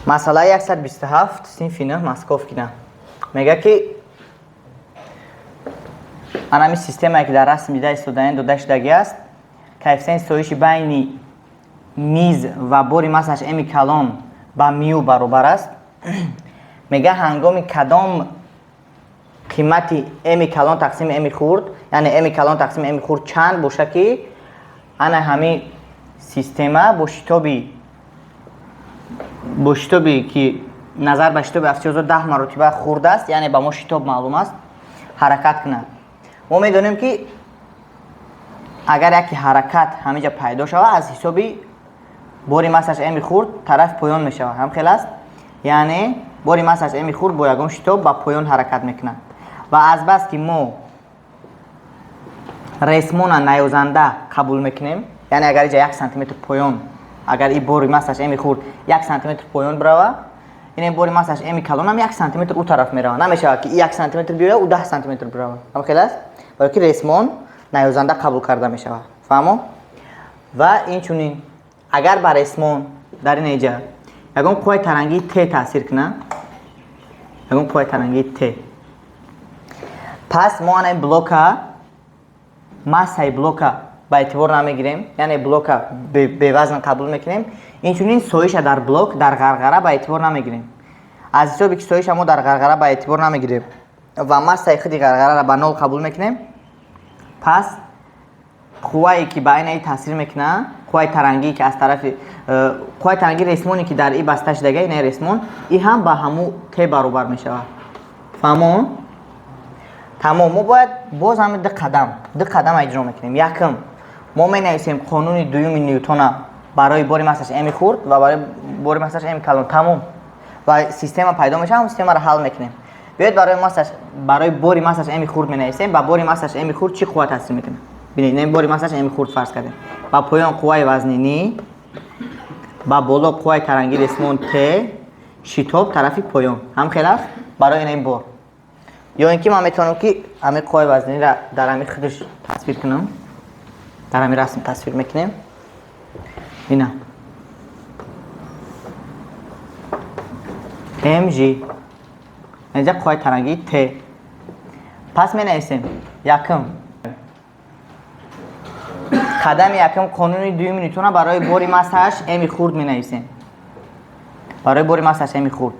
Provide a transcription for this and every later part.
مسئله 127 صنف 9 مسکوف کنه. میگه که انمی سیستمی که در رسم دیده استودیان داده شدگی است کوفیسینت سویش بین میز و باری مساش امی کلان با میو برابر است. میگه هنگام کدام قیمتی امی کلان تقسیم امی خورد، یعنی امی کلان تقسیم امی خورد چند باشه که انا همین سیستم با شتابی که نظر به شتاب افتیازو 10 مرتبه خورد است، یعنی با ما شتاب معلوم است حرکت کنه. ما میدونیم که اگر یکی حرکت همینجا پیدا شود از حسابی باری مساش امی خورد طرف پایان میشود. هم خیلی است، یعنی باری مساش امی خورد با یگان شتاب با پایان حرکت میکنه و از بس که ما رسمون نیوزنده قبول میکنیم، یعنی اگر اینجا 1 سانتی متر پایان، اگر این باری مساش امی خورد 1 سانتی متر پایان بروه، این باری مساش امی کلان هم 1 سانتی متر او طرف میروه. نمیشه که 1 سانتی متر بیاید او 10 سانتی متر بروه. هم خیلی است، برای که رسمون نیوزنده قبول کرده میشود. فهمو؟ و این چونین اگر بر رسمون در این اینجا یگان قوه ترنگی ت تاثیر کنه، یگان قوه ترنگی ت، پس ما این بلوکا ماسای بلوکا با اعتبار نمیگیریم، یعنی بلوکا به وزن قبول میکنیم. این چونین سویش در بلوک در غرغره با اعتبار نمیگیریم. از حسابی که سویش ما در غرغره با اعتبار نمیگیریم و ماسای خودی غرغره را به 0 قبول میکنیم، پس قوه‌ای که بین این تاثیر میکنه، قوه ترنگی که از طرف قوه ترنگی رسمونی که در این بسته شدگی نه رسمون، این هم با همو ت برابر میشه. فهمون؟ تمام. ما باید باز هم دو قدم اجرا میکنیم. یکم ما مینویسیم قانون دوم نیوتن برای باری مساش امی خورد و برای باری مساش امی کلان. تمام. و سیستم پیدا میشه، هم سیستم را حل میکنیم. بیاید برای باری مساش امی خورد مینویسیم. با باری مساش امی خورد چی قوه تاثیر میکنه؟ ببینید این باری مساش امی خورد فرض کردیم. با پایان قوه وزنی نی، با بالا قوه ترنگی رسمون ت، شتاب طرفی پایان. هم خیلی است برای این بار. یا اینکه من میتونم که همه قوه وزنی را در همین خودش تصویر کنم، در همین رسم تصویر میکنیم. اینا ام جی، اینجا قوه ترنگی ت. پس می نویسیم یکم قدم یکم قانون دوم نیوتن برای باری مساش امی خورد می نویسیم، برای باری مساش امی خورد.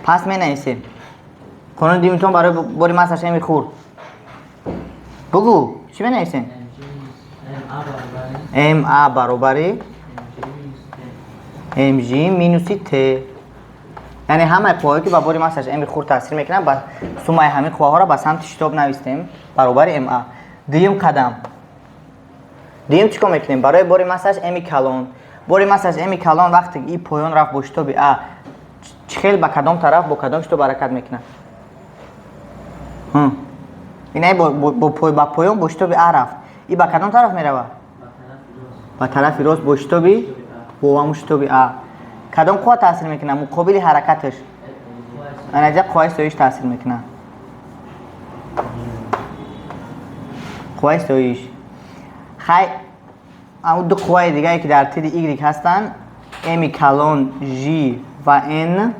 پس می نویسیم قانون دوم نیوتن برای باری مساش امی خورد. بگو چی می نویسیم؟ ام ا برابری ام جی مینوسی ت، یعنی همه قوه‌ای که با باری مساش امی خورد تاثیر میکنن با سومای همین قوه ها را به سمت شتاب نویسیم برابر ام ا. دوم قدم دیگه چیکار میکنیم؟ برای باری مساش امی کلان، باری مساش امی کلان وقتی این پایان رفت با شتاب ا، چخیل با کدام طرف با کدام شتاب حرکت میکنه؟ این با پایان با شتاب ا رفت، این با کدام طرف میروه؟ با طرف راست با شتاب با هم شتاب ا. کدام قوه تاثیر میکنه؟ مقابل حرکتش. اینجا قوه سویش تاثیر میکنه. قوه سویش خیلی اون دو قوه دیگه که در تیر ایگریک هستن، امی کلان جی و ان.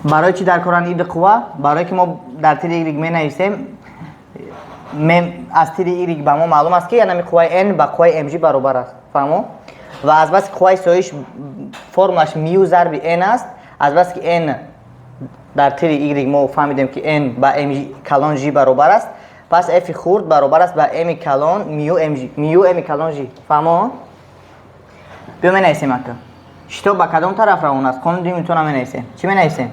برای چی در کارن این دو قوه؟ برای که ما در تیر ایگریک می نویسیم از تیر ایگریک به ما معلوم است که یعنی قوه ان با قوه ام جی برابر است. فهمو؟ و از بس قوه سویش فرمش میو ضرب ان است، از بس که ان در تیر ایگریک ما فهمیدیم که ان با ام جی کلان جی برابر است، پس اف خورد برابر است با امی کلان میو ام جی، میو امی کلان جی. فهمو؟ بیا می نویسیم اکا شتاب با کدام طرف روان است؟ قانون دوم نیوتن می نویسیم. چی می نویسیم؟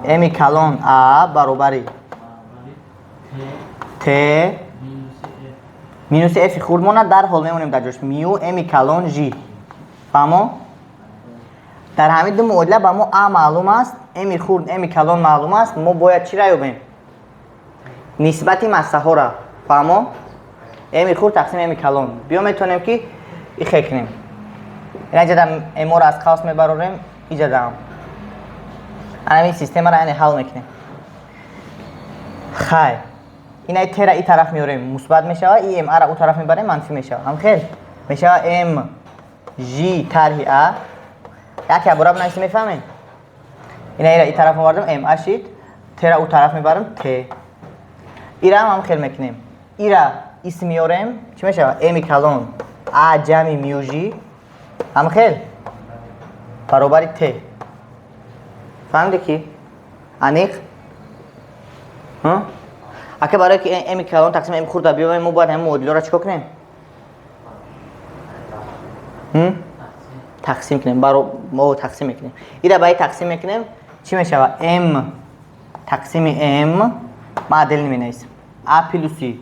امی کلان ا برابری ت مینوس اف خورد. ما در حال میمونیم در جاش میو امی کلان جی. فهمو؟ در همین دو معادله با ما ا معلوم است، امی خورد امی کلان معلوم است. ما باید چی را یابیم؟ نسبت مساحه ها را. فهمو؟ امی خورد تقسیم امی کلان. بیا میتونیم که این خیلی کنیم. اینجا در اما را از قوس میبروریم، اینجا در همین سیستم را حل میکنیم. خیلی این ت را این طرف میاریم مثبت میشه، این ام را اون طرف میبریم منفی میشه. هم خیلی میشه ام جی طرح ا، یک عبارت نویسیم میفهمین؟ این طرف آوردم ام اشید ترا او طرف میبرم ت. ایرا هم خیلی میکنیم. ایرا اسم میارم چی میشه؟ امی کلون ا جمع میوجی هم خیلی برابر ت. فهمیدی کی؟ انیق؟ ها؟ اگه برای که امی کلون تقسیم ام خورده بیایم ما باید همه مدل را چیکار کنیم؟ تقسیم کنیم. برای ما تقسیم میکنیم. ایرا باید تقسیم میکنیم چی میشه؟ ام تقسیم ام معادل نمینویسیم. ا پلوسی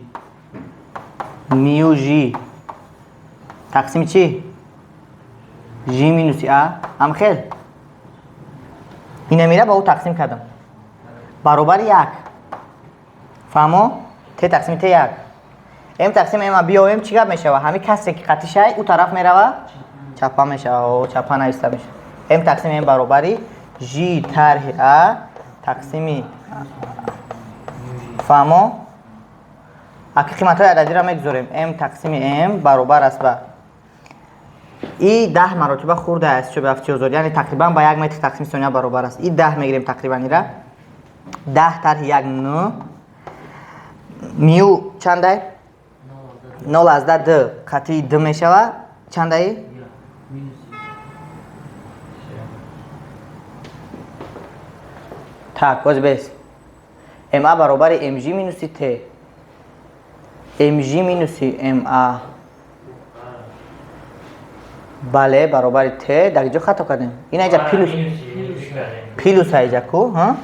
میو جی تقسیم چی؟ جی مینوسی ا هم خیلی این میره با او تقسیم کردم برابر یک. فهمو؟ ت تقسیم ت یک. ام تقسیم ام بی و ام چی میشه؟ همین کسی که قطعی شای او طرف میره و چپا میشه و چپا نایسته میشه. ام تقسیم ام برابری جی طرح ا تقسیمی. فهمو؟ اگه قیمت های عددی را میگذاریم m تقسیم m برابر است به این 10 مراتب خورده است چه به افتیازار یعنی تقریبا با 1 متر تقسیم ثانیه برابر است. این 10 میگیریم تقریبا این را 10 طرح 1 9 میو چنده؟ 0 از 10 قطعی 2 میشه چنده؟ tak باز بیس ma برابر mg مینوسی t mg مینوسی ma بله برابر ت در اینجا خطا کردیم. این اینجا پیلوس اینجا کو ها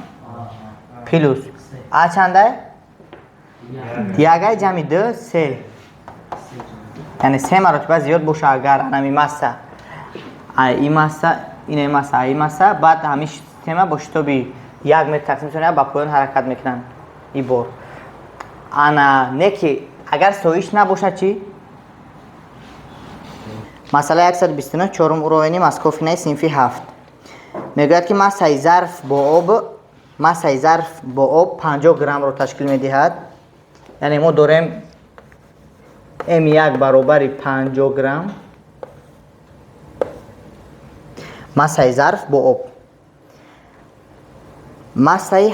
پیلوس ا چنده دیگه جمع 2 3 یعنی 3 مرتبه زیاد باشه اگر انمی مسا ای مسا این مسا ای مسا بعد همیشه سیستم باشه تو بی 1 متر تقسیم ثانیه با پایان حرکت میکنن ای بار انا نکی اگر سویش نباشه چی؟ مسئله 129 چهارم اوروینی مسکوفینه صنفی 7 میگوید که مسای ظرف با آب 50 گرم رو تشکیل میدهد. یعنی ما داریم M1 برابر 50 گرم مسای ظرف با آب. مسای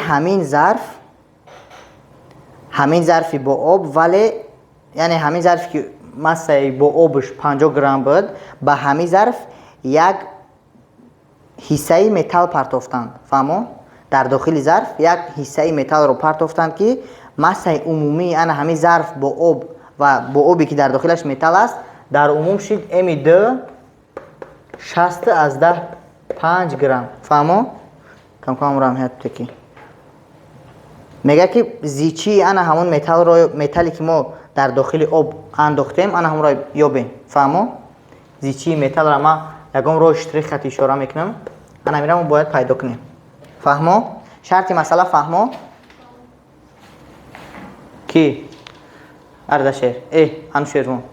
همین ظرفی با آب ولی یعنی همین ظرف که مسای با آبش 50 گرم بود به همین ظرف یک حصه متال پرتافتند. فهمو؟ در داخل ظرف یک حصه متال رو پرتافتند که مسای عمومی انا همین ظرف با آب و با آبی که در داخلش متال است در عموم شد M2 60 از 10 5 گرم. فهمو؟ کم کم رو هم هست تکی میگه که زیچی انا همون متالی که ما در داخل آب انداختیم انا هم را یابیم. فهمو؟ زیچی متال را ما یکم رو اشتریخ خط اشاره میکنم انا میرم باید پیدا کنیم. فهمو؟ شرط مسئله فهمو؟ کی؟ اردشیر انوشیروان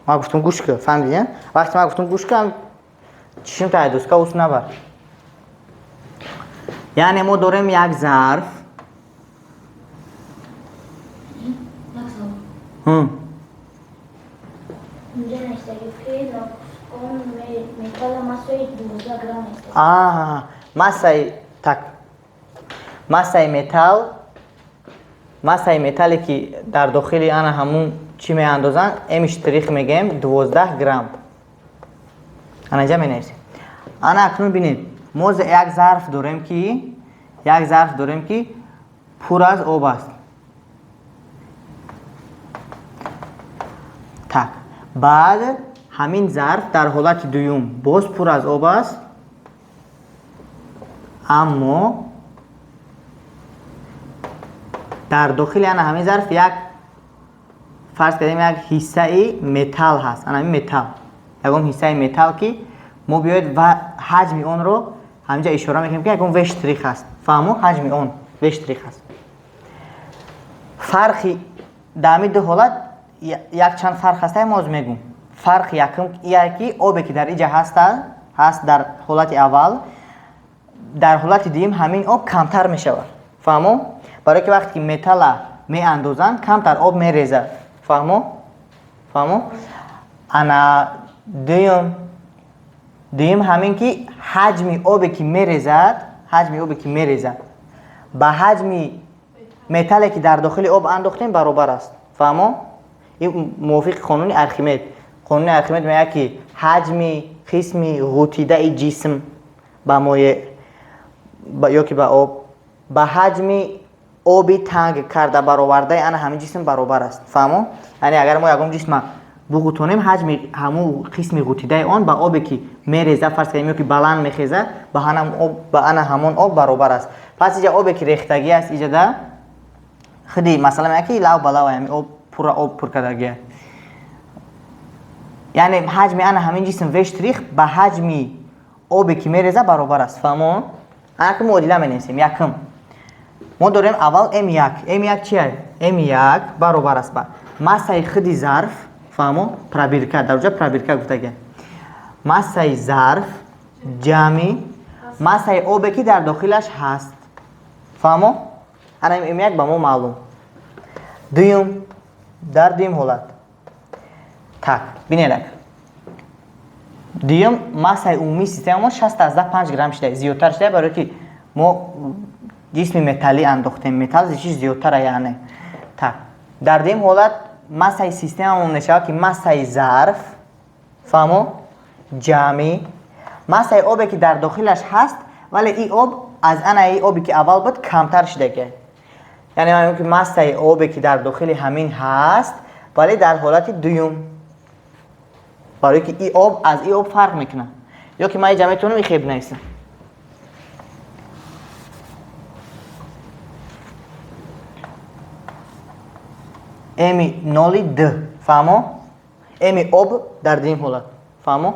ما گفتم گوش که فهمیدی؟ وقتی ما گفتم گوش که چشم تا دوست که اوست نبر یعنی ما داریم یک ظرف اینجا نشته که متال مسای 12 گرم نشته مسای متالی که در داخل آن همون چی می اندازن امش تاریخ میگیم 12 گرم آن اینجا می نویسیم. آن اکنون بینید ما یک ظرف داریم که پر از آب است. tak بعد همین ظرف در حالت دوم باز پر از آب است اما در داخل همین ظرف یک فرض کردیم یک حصه متال هست. همین متال یکم حصه متال که ما بیاید و حجم اون رو همینجا اشاره میکنیم که یکم وشتریخ هست. فهمو؟ حجم اون وشتریخ هست. فرقی در دو حالت یک چند فرق هسته ما از میگم. فرق یکی آبی که در اینجا هست در حالت اول در حالت دوم همین آب کمتر میشود. فهمو؟ برای که وقتی متال می اندازن کمتر آب می ریزد. فهمو؟ انا دوم دویم همین که حجم آبی که میریزد با حجم متالی که در داخل آب انداختیم برابر است. فهمو؟ این موافق قانون ارخیمد. قانون ارخیمد میگه که حجم قسم غوطیده جسم با مایع یا که با آب با حجم آبی تنگ کرده برآورده آن همین جسم برابر است. فهمو؟ یعنی اگر ما یکم جسم بغوتونیم حجم همون قسم غوطیده آن با آبی که میریزه فرض کنیم که بلند میخیزه با همون آب برابر است. پس اینجا آبی که ریختگی است اینجا خیلی مثلا میگه که لو بلاو یعنی آب پر کردگی، یعنی حجم آن همین جسم وشتریخ با حجم آبی که میریزه برابر است. فهمو؟ انا که معادله مینویسیم یکم ما داریم اول M1 چیه؟ M1 برابر است با مسای خودی ظرف. فهمو؟ پرابیرکا در اونجا پرابیرکا گفته گه مسای ظرف جمعی مسای آبی که در داخلش هست. فهمو؟ انا M1 با ما معلوم. دویم در دویم حالت так بینید دویم مسای عمومی سیستم ما 65 گرم شده زیادتر شده برای که ما جسم متالی انداختیم متال زیادش زیادتره یعنی так در دویم حالت مسای سیستم ما نشه که مسای ظرف فهمو جمعی مسای آبی که در داخلش هست ولی این آب از این آبی که اول بود کمتر شده که یعنی من میگم که مسای آبی که در داخل همین هست ولی در حالت دوم برای که این آب از این آب فرق میکنه یا که من جمعیتون میخیب نیستم. امی نولی ده فهمو؟ امی آب در دیم حالت فهمو؟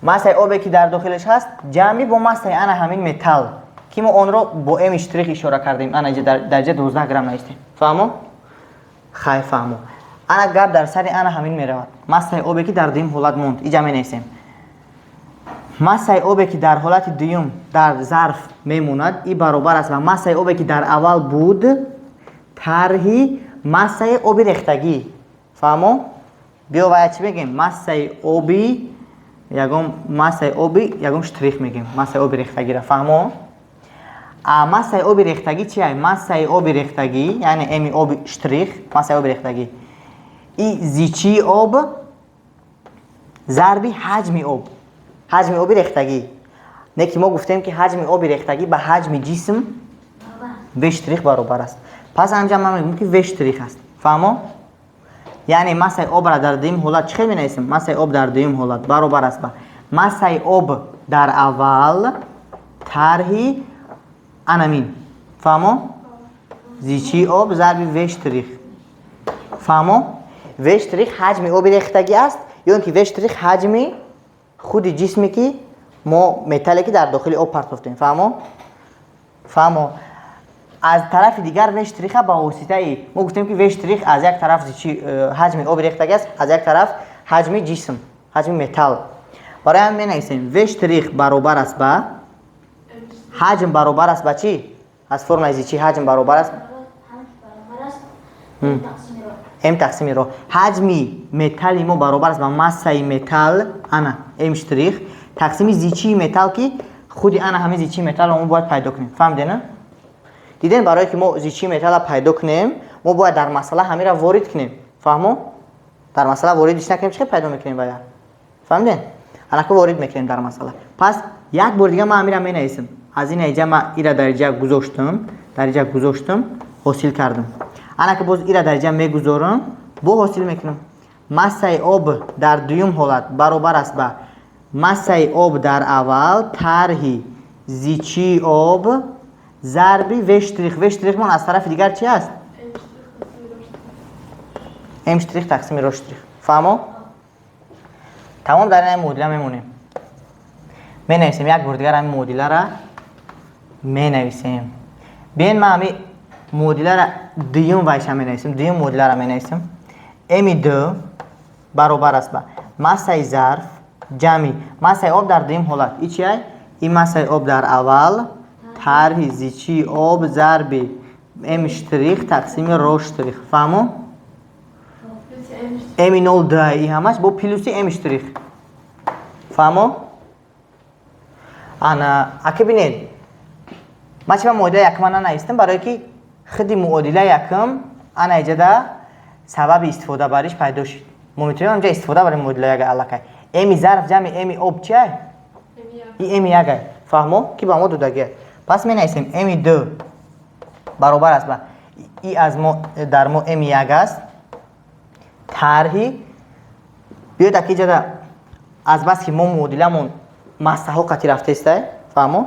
مسای آبی که در داخلش هست جمعی با مسای انا همین متال که ما آن را با ام اشتریک اشاره کردیم انا درجه 12 گرم نیستیم. فهمو؟ خیلی فهمو. انا گپ در سر انا همین میرود مسای آبی که در دیم حالت موند اینجا می نیستیم مسای آبی که در حالت دوم در ظرف میموند این برابر است و مسای آبی که در اول بود طرحی مسای آبی ریختگی. فهمو؟ بیا باید چی بگیم مسای آبی یکم شتریخ میگیم مسای آبی ریختگی را. فهمو؟ مسای آبی ریختگی چیه؟ مسای آبی ریختگی یعنی امی آبی شتریخ مسای آبی ریختگی این زیچی آب ضربی حجم آبی ریختگی نه که ما گفتیم که حجم آبی ریختگی به حجم جسم وشتریخ برابر است. پس انجام من میگم که وشتریخ است. فهمو؟ یعنی مسای آب را در دوم حالت چه می نویسیم؟ مسای آب در دوم حالت برابر است با مسای آب در اول طرحی انامین. فهمو؟ زیچی آب ضرب وشتریخ. فهمو؟ وشتریخ حجم آب ریختگی است یا اینکه وشتریخ حجم خود جسمی که ما متالی که در داخل آب پرتافتیم. فهمو؟ از طرف دیگر وشتریخ با واسطه ای ما گفتیم که وشتریخ از یک طرف حجم آب ریختگی است از یک طرف حجم جسم حجم متال برای هم می نویسیم وشتریخ برابر است با حجم برابر است با چی؟ از فرم از چی حجم برابر است؟ ام تقسیم رو حجمی متالی ما برابر است با مسای متال انا ام شتریخ تقسیم زیچی متال که خودی انا همه زیچی متال رو ما باید پیدا کنیم. فهمیدین نه؟ دیدین برای که ما زیچی متال پیدا کنیم ما باید در مسئله همین را وارد کنیم. فهمو؟ در مسئله واردش نکنیم چه پیدا میکنیم باید؟ فهمیدین؟ انا که وارد میکنیم در مسئله. پس یک بار دیگه ما همین را مینویسیم از این ایجا ما ایرا درجه گذاشتم حاصل کردم. انا که باز ایرا درجه میگذارم با حاصل میکنم مسای آب در دوم حالت برابر است با مسای آب در اول طرحی زیچی آب ضربی وشتریخ من از طرف دیگر چی است؟ ام شتریخ تقسیم رو شتریخ. فهمو؟ تمام در این معادله میمونیم. می نویسیم یک بار دیگر همین معادله را می نویسیم. بین ما همین معادله را دوم وایش هم می نویسیم. دوم معادله را می نویسیم. امی دو برابر است با مسای ظرف جمعی مسای آب در دوم حالت این چیه؟ این مسای آب در اول طرح زیچی آب ضرب ام شتریخ تقسیم رو شتریخ. فهمو؟ امی نول ده ای همش با پلوسی ام شتریخ. فهمو؟ انا اگه بینید ما چه معادله یکم انا نیستم برای که خودی معادله یکم انا ایجاده سبب استفاده بریش پیدا شد. ما میتونیم اونجا استفاده برای معادله یک علاقه. امی ظرف جمع امی آب چیه؟ این امی یکه. فهمو؟ که با ما دو دگه. پس می نویسیم امی دو برابر است با ای از ما در ما امی یک است. طرحی بیاید اکی جدا از بس که ما معادلمون مسحو قطی رفته است. فهمو؟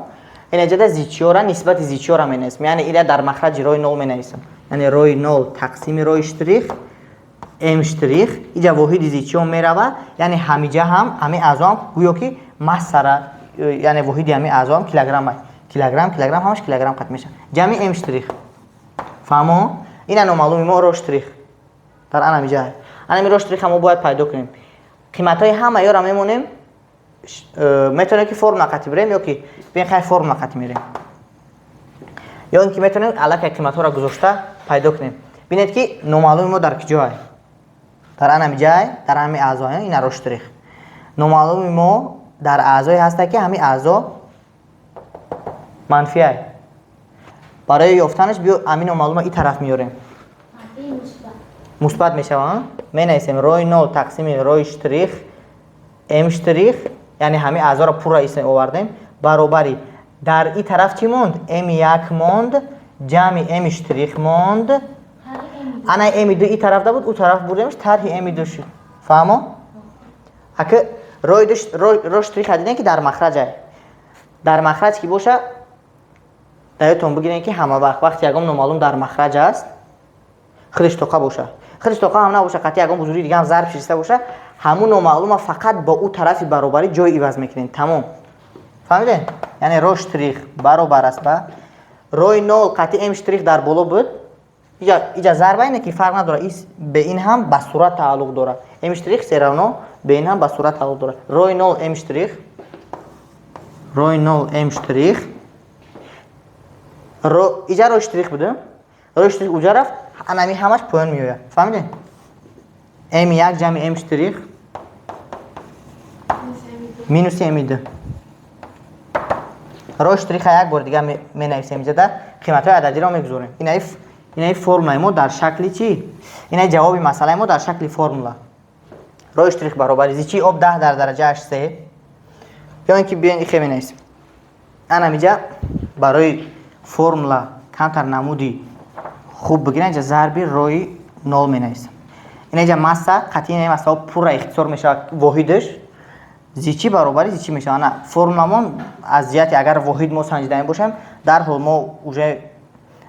این اجازه زیچی ها را نسبت زیچی ها را می نویسم. یعنی ایره در مخرج روی نول می نویسم. یعنی روی نول تقسیم روی اشتریخ ام اشتریخ اینجا واحد زیچی ها می رود. یعنی همیجا هم همین اعضا گویا که مسره یعنی واحد همین اعضا هم کیلوگرم کیلوگرم همش کیلوگرم قط میشه. جمع ام اشتریخ. فهمو؟ این انو معلومه ما رو اشتریخ در آن همیجا ہے. آن می رو اشتریخ هم باید پیدا کنیم. قیمت های همه یا را میمونیم. میتونه که فرم نقطی بریم یا که بین خیلی فرم نقطی میریم یا اینکه میتونیم علاقه قیمت ها را گذاشته پیدا کنیم. بینید که نامعلوم ما در کجا است؟ در همین جای در همین اعضا این رو اشتریخ. نامعلوم ما در اعضای هسته که همین اعضا منفی است. برای یافتنش بیا همین نامعلوم این طرف میاریم. مثبت میشه. می نویسیم روی نول تقسیم روی اشتریخ ام اشتریخ یعنی همه اعضا را پورا اسم آوردیم برابری در این طرف چی موند؟ ام یک موند جمع ام اشتریخ موند. انا ام دو این طرف ده بود او طرف بردیمش طرح ام دو شد. فهمو؟ اگه روی اشتریخ دیدین که در مخرج است. در مخرج که باشه دایتون بگیرین که همه وقتی یکم نامعلوم در مخرج است خودش توقع باشه. خودش توقع هم نباشه قطعی یکم بزرگی دیگه هم ضرب شسته باشه همون نامعلومه فقط با او طرفی برابری جای عوض میکنین. تمام. فهمیدین؟ یعنی رو اشتریخ برابر است با روی نول قطعی ام اشتریخ در بالا بود. اینجا ضربه اینه که فرق نداره به این هم به صورت تعلق داره. ام اشتریخ سرانو به این هم به صورت تعلق داره. روی نول ام اشتریخ رو اینجا رو اشتریخ بوده. رو اشتریخ اونجا رفت انمی همش پایین میاد. فهمیدین؟ ام یک جمع ام اشتریخ مینوس ام دو. رو اشتریخ یک بار دیگه می نویسیم اینجا در قیمت های عددی را میگذاریم. این فرمول ما در شکل چی؟ این جواب مسئله ما در شکل فرمول. رو اشتریخ برابر زیچی آب 10 در درجه 3 یا اینکه بیاین این می نویسیم. انا اینجا برای فرمول کانتر نمودی خوب بگیرین اینجا ضربی روی نول می نویسیم. اینجا مسا قطعی این مسا پورا اختصار میشه واحدش زیچی برابری زیچی میشه. انا فرمولمون از جهت اگر واحد ما سنجیده باشیم در حال ما اوجه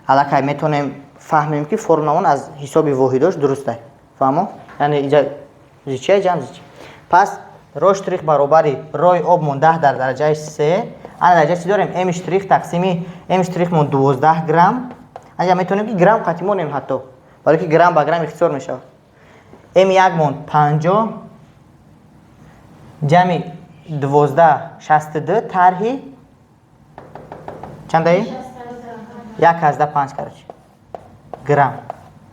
علاقه میتونیم فهمیم که فرمولمون از حساب واحدش درسته. فهمو؟ یعنی اینجا زیچی جمع زیچی. پس رو اشتریخ برابری روی آب مون 10 در درجه 3. انا درجه چی داریم؟ ام اشتریخ تقسیمی ام اشتریخ مون 12 گرم. اینجا میتونیم که گرم قطعی مونیم حتی برای که گرم با گرم اختصار میشه. ام یک مون 50 جمع 12 62 طرحی چند ای؟ 1/5 کرد گرم.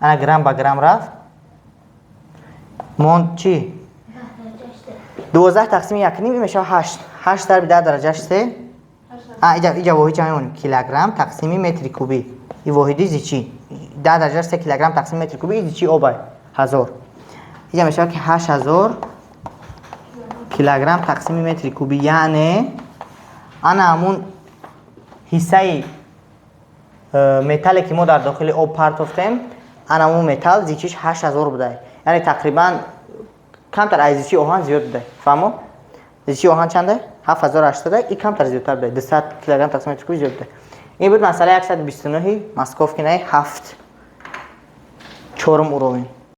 انا گرم با گرم رفت مون چی؟ 12 تقسیم 1 نیم میشه 8. 8 در 10 درجه 3. اینجا واحد چند میمونه؟ کیلوگرم تقسیم متر کوبی. این واحدی زیچی 10 درجه 3 کیلوگرم تقسیم متر کوبی زیچی آب 1000. اینجا میشه که 8000 کیلوگرم تقسیم متر کوبی. یعنی انا همون حصه متال که ما در داخل آب پرتافتیم انا همون متال زیچیش 8000 بوده. یعنی تقریبا کمتر از زیچی آهن زیاد بوده. فهمو؟ زیچی آهن چنده؟ 7080. این کمتر زیادتر بوده. 200 کیلوگرم تقسیم متر کوبی زیاد بوده. این بود مسئله 129 مسکوف کنه 7 چهارم اروین.